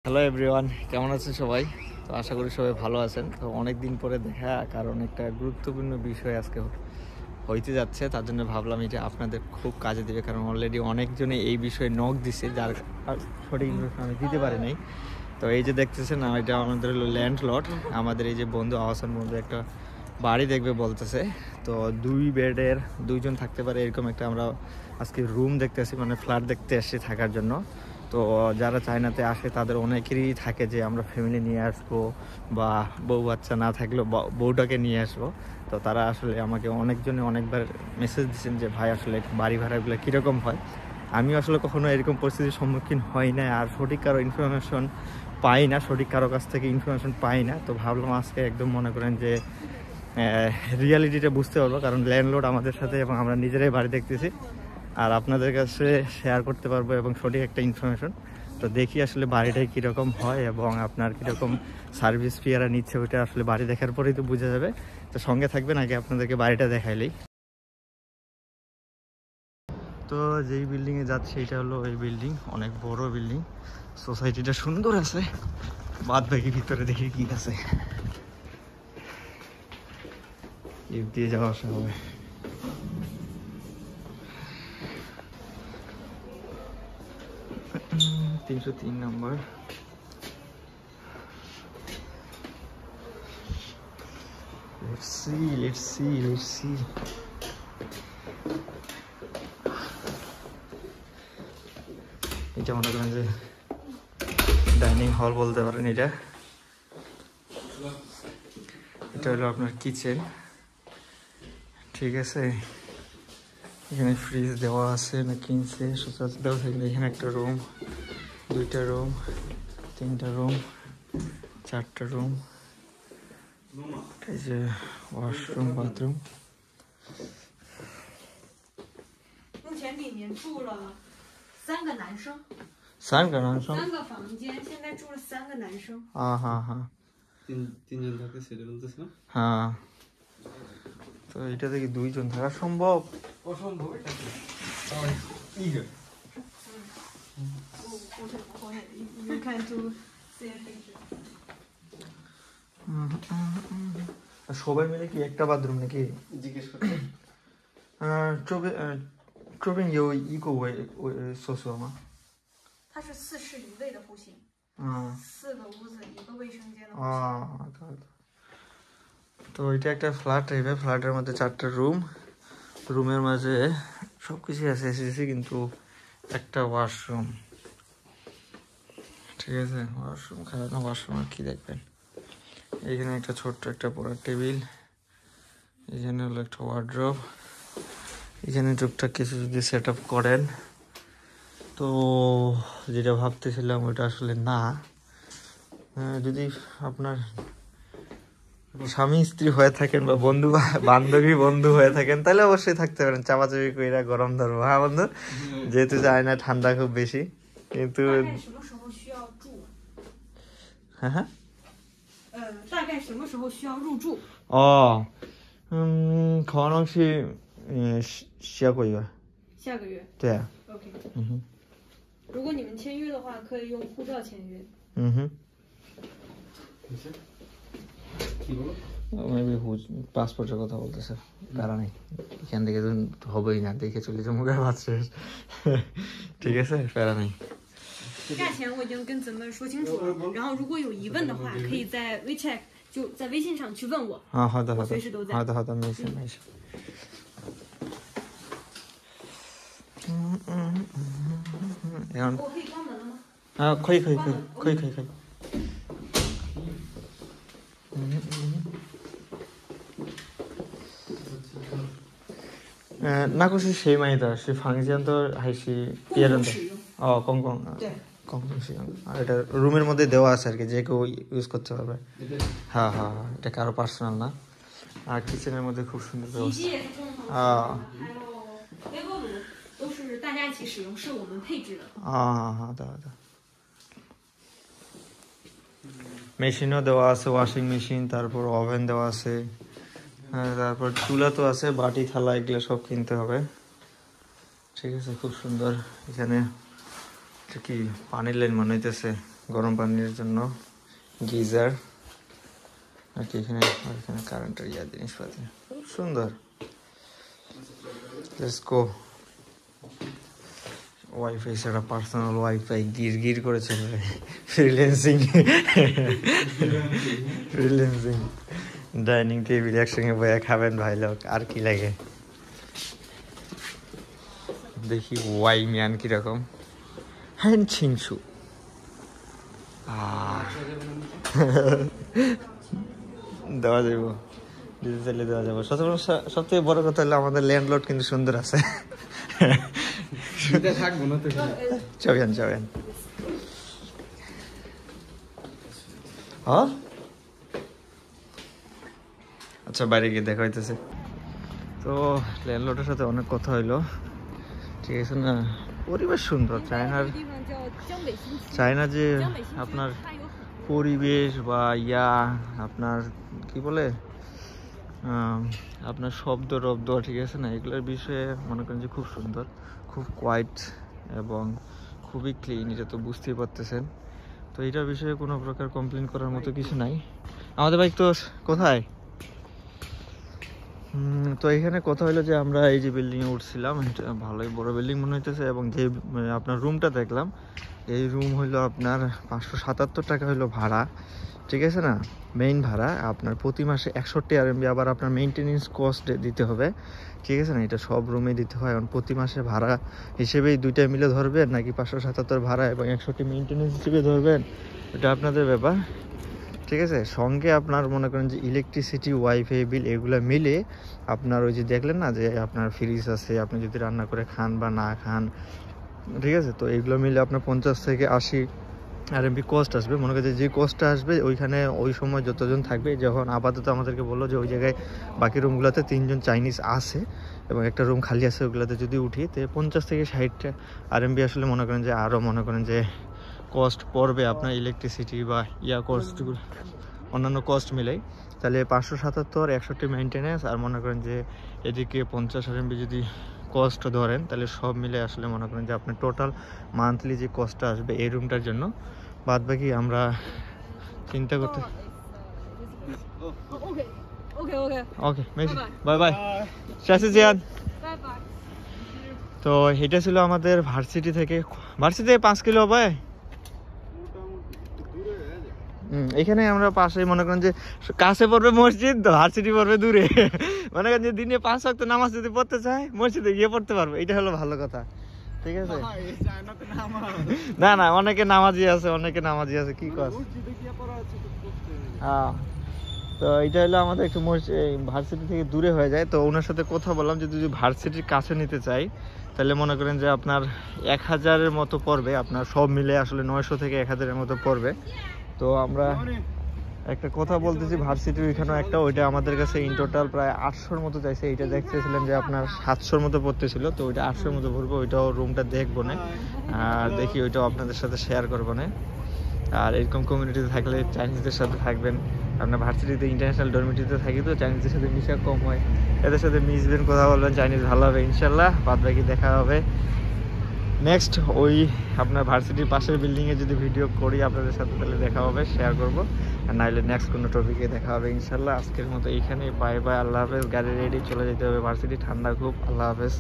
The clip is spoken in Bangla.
হ্যালো এভরিওয়ান, কেমন আছেন সবাই? তো আশা করি সবাই ভালো আছেন। তো অনেক দিন পরে দেখা, কারণ একটা গুরুত্বপূর্ণ বিষয় আজকে হইতে যাচ্ছে, তার জন্য ভাবলাম এটা আপনাদের খুব কাজে দেবে, কারণ অলরেডি অনেকজনে এই বিষয়ে নক দিছে, যার সঠিক ইনফরমেশন আমি দিতে পারি নাই। তো এই যে দেখতেছেন, এটা আমাদের হলো ল্যান্ড লট। আমাদের এই যে বন্ধু আহসান বন্ধু একটা বাড়ি দেখবে বলতেছে। তো 2 বেডের 2 জন থাকতে পারে এরকম একটা আমরা আজকে রুম দেখতেছি, মানে ফ্ল্যাট দেখতে এসেছি থাকার জন্য। তো যারা চায়নাতে আসে তাদের অনেকেরই থাকে যে আমরা ফ্যামিলি নিয়ে আসবো, বা বউ বাচ্চা না থাকলেও বউটাকে নিয়ে আসবো। তো তারা আসলে আমাকে অনেকজনে অনেকবার মেসেজ দিচ্ছেন যে ভাই আসলে বাড়ি ভাড়াগুলো কীরকম হয়। আমিও আসলে কখনো এরকম পরিস্থিতির সম্মুখীন হই না, আর সঠিক কারো ইনফরমেশন পাই না, সঠিক কারো কাছ থেকে ইনফরমেশন পাই না। তো ভাবলাম আজকে একদম মনে করেন যে রিয়ালিটিটা বুঝতে পারবো, কারণ ল্যান্ডলর্ড আমাদের সাথে এবং আমরা নিজেরাই বাড়ি দেখতেছি, আর আপনাদের কাছে শেয়ার করতে পারবো এবং সঠিক একটা ইনফরমেশন। তো দেখি আসলে বাড়িটাই কীরকম হয় এবং আপনার কীরকম সার্ভিস ফিয়ারা নিচ্ছে, ওইটা আসলে বাড়ি দেখার পরেই তো বোঝা যাবে। তো সঙ্গে থাকবেন, আগে আপনাদেরকে বাড়িটা দেখাইলেই। তো যেই বিল্ডিংয়ে যাচ্ছে এটা হলো এই বিল্ডিং, অনেক বড় বিল্ডিং, সোসাইটিটা সুন্দর আছে। বাদ বাকি ভিতরে দেখি কি আছে, লিফট দিয়ে যাওয়া আসা হবে। 303 নম্বর। Let's see. এটা মনে করেন যে ডাইনিং হল বলতে পারেন। এটা হলো আপনার কিচেন, ঠিক আছে। এখানে ফ্রিজ দেওয়া আছে না কিনছে সচরাচর দেওয়া থাকলে। এখানে একটা রুম, 2টা রুম, 3টা রুম, 4টা রুম, এই যে ওয়াশরুম বাথরুম।目前里面住了3个男生3个男生，3个房间，现在住了3个男生。হ্যাঁ। তিনজন থাকে সেটা বলতেছ না? হ্যাঁ, তো এটা থেকে 2 জন থাকা সম্ভব? অসম্ভব এটা কি? You can do see a picture. সবাই মিলে কি একটা বাথরুম নাকি? জিজ্ঞেস করতে 这边有一个厕所吗？它是4室1卫的户型，4个屋子1个卫生间的户型。তো এটা একটা ফ্ল্যাট টাইপের, ফ্ল্যাটের মধ্যে 4টা রুম, রুমের মাঝে সবকিছু আছে এসেছি, কিন্তু একটা ওয়াশরুম, ঠিক আছে। ওয়াশরুম খারাপ না, ওয়াশরুম আর কি দেখবেন। এইখানে একটা ছোট্ট একটা পড়ার টেবিল, এখানে হলো একটা ওয়ার্ড্রোব। এখানে টুকটাক কিছু যদি সেট আপ করেন, তো যেটা ভাবতেছিলাম ওটা আসলে না। যদি আপনার স্বামী স্ত্রী হয়ে থাকেন বা বান্ধবী বন্ধু হয়ে থাকেন, তাহলে অবশ্যই থাকতে পারেন চাপাচাপি কইরা গরম ধরবো। হ্যাঁ বন্ধু, যেহেতু যায় না ঠান্ডা খুব বেশি, কিন্তু হ্যাঁ大概什么时候需要入住？可能是下个月。下个月。对。OK。如果你们签约的话，可以用护照签约。মেবি পাসপোর্টের কথা বলতেছে, প্যারা নেই, এখান থেকে তো হবেই না, দেখে চলে যাবো মুখে ভাবছে। ঠিক আছে, প্যারা নেই।价钱我已经跟咱们说清楚了，然后如果有疑问的话，可以在 WeChat 就在微信上去问我。好的，我随时都在。好的，没事。我可以关门了吗？可以。那个是谁买的？是房间的还是别人的？公共。对，公共使用。আর এটা রুমের মধ্যে দেওয়া আছে আর কি, যে কেউ ইউজ করতে পারবে। হ্যাঁ, এটা কারো পার্সোনাল না। আর কিচেনের মধ্যে খুব সুন্দর ব্যবস্থা।微波炉都是大家一起使用，是我们配置的。好的。মেশিনও দেওয়া আছে, ওয়াশিং মেশিন, তারপর ওভেন দেওয়া আছে, তারপর চুলা তো আছে, বাটি থালা এগুলো সব কিনতে হবে, ঠিক আছে। খুব সুন্দর। এখানে কি পানির লাইন মনে হইতেছে, গরম পানির জন্য গিজার আর কি এখানে কারেন্টের জিনিসপাতি খুব সুন্দর। Let's go. ওয়াইফাই ছাড়া পার্সোনাল ওয়াইফাই গির করে চলবে। ফ্রিল্যান্সিং ডাইনিং টেবিল একসঙ্গে বইয়া খাবেন ভাই লোক, আর কি লাগে। দেখি ওয়াই ম্যান কিরকম। হ্যান্ড ছিংছু দেওয়া যাব, দিতে চাইলে দেওয়া যাবো। সবথেকে বড় কথা হলো আমাদের ল্যান্ডলর্ড কিন্তু সুন্দর আছে। থাকবো না তো। চবেন হ্যাঁ আচ্ছা, বাইরে গিয়ে দেখা হইতেছে। তো ল্যান্ডলর্ডের সাথে অনেক কথা হইলো, ঠিক আছে না। পরিবেশ সুন্দর। চায়না যে আপনার পরিবেশ বা আপনার কি বলে আপনার শব্দ রব্দ, ঠিক আছে না, এগুলোর বিষয়ে মনে করেন যে খুব সুন্দর, খুব কোয়াইট এবং খুবই ক্লিন। এটা তো বুঝতেই পারতেছেন। তো এটার বিষয়ে কোনো প্রকার কমপ্লেন করার মতো কিছু নাই। আমাদের বাইক তো কোথায়। তো এখানে কথা হলো যে আমরা এই যে বিল্ডিংয়ে উঠছিলাম, এটা ভালোই বড় বিল্ডিং মনে হইতেছে। এবং যে আপনার রুমটা দেখলাম, এই রুম হইলো আপনার 577 টাকা হইলো ভাড়া, ঠিক আছে না, মেইন ভাড়া। আপনার প্রতি মাসে 61 RMB আবার আপনার মেইনটেনেন্স কস্ট দিতে হবে, ঠিক আছে না। এটা সব রুমে দিতে হয়। এখন প্রতি মাসে ভাড়া হিসেবেই দুইটা মিলে ধরবেন নাকি 577 ভাড়া এবং 61 মেইনটেনেন্স হিসেবে ধরবেন, এটা আপনাদের ব্যাপার, ঠিক আছে। সঙ্গে আপনার মনে করেন যে ইলেকট্রিসিটি, ওয়াইফাই বিল এগুলো মিলে আপনার ওই যে দেখলেন না যে আপনার ফ্রিজ আছে, আপনি যদি রান্না করে খান বা না খান, ঠিক আছে। তো এগুলো মিলে আপনার 50 থেকে 80 RMB কস্ট আসবে। মনে করেন যে কস্টটা আসবে ওইখানে ওই সময় যতজন থাকবে, যখন আপাতত আমাদেরকে বললো যে ওই জায়গায় বাকি রুমগুলোতে 3 জন চাইনিজ আছে এবং একটা রুম খালি আছে, ওগুলোতে যদি উঠি তো 50 থেকে 60 RMB আসলে মনে করেন যে আরও মনে করেন যে কস্ট পড়বে আপনার ইলেকট্রিসিটি বা কস্টগুলো, অন্যান্য কস্ট মিলেই। তাহলে 577, 61 মেইনটেনেন্স আর মনে করেন যে এদিকে 50 RMB যদি কস্ট ধরেন, তাহলে সব মিলে আসলে মনে করেন যে আপনার টোটাল মান্থলি যে কস্টটা আসবে এই রুমটার জন্য, বাদ বাকি আমরা চিন্তা করতে। Okay bye bye. তো এটা ছিল আমাদের ভার্সিটি থেকে 5 কিলো হবে। এখানে আমরা পাশে মনে করেন যে কাছে পড়বে মসজিদ, ভার্সিটি পড়বে দূরে। মনে করেন যে দিনে 5 ওয়াক্ত নামাজ যদি পড়তে চায় মসজিদে গিয়ে পড়তে পারবো, এটা হলো ভালো কথা, ঠিক আছে। না অনেকে নামাজি আছে কি কর। হ্যাঁ, তো এটা হলো আমাদের একটু ভার্সিটি থেকে দূরে হয়ে যায়। তো ওনার সাথে কথা বললাম যে যদি ভার্সিটির কাছে নিতে চাই তাহলে মনে করেন যে আপনার 1000-এর মতো পড়বে, আপনার সব মিলে আসলে 900 থেকে 1000-এর মতো পড়বে। তো আমরা একটা কথা বলতেছি, ভার্সিটির ওইখানেও একটা, ওইটা আমাদের কাছে ইন টোটাল প্রায় 800-এর মতো চাইছে। এইটা দেখতেছিলাম যে আপনার 700-এর মতো পড়তেছিল, তো ওইটা 800-এর মতো পড়বে। ওইটাও রুমটা দেখবো না, আর দেখি ওইটাও আপনাদের সাথে শেয়ার করবো না। আর এরকম কমিউনিটিতে থাকলে চাইনিজদের সাথে থাকবেন। আপনার ভার্সিটিতে ইন্টারন্যাশনাল ডরমিটরিতে থাকি তো চাইনিজদের সাথে মিশা কম হয়, এদের সাথে মিশবেন, কথা বলবেন, চাইনিজ ভালো হবে ইনশাল্লাহ। বাদ বাকি দেখা হবে নেক্সট ওই আপনার ভার্সিটির পাশের বিল্ডিংয়ে যদি ভিডিও করি আপনাদের সাথে, তাহলে দেখা হবে, শেয়ার করবো। আর নাহলে নেক্সট কোনো টপিকে দেখা হবে ইনশাল্লাহ। আজকের মতো এইখানেই, বাই বাই, আল্লাহ হাফেজ। গাড়ি রেডি, চলে যেতে হবে ভার্সিটি, ঠান্ডা খুব। আল্লাহ হাফেজ।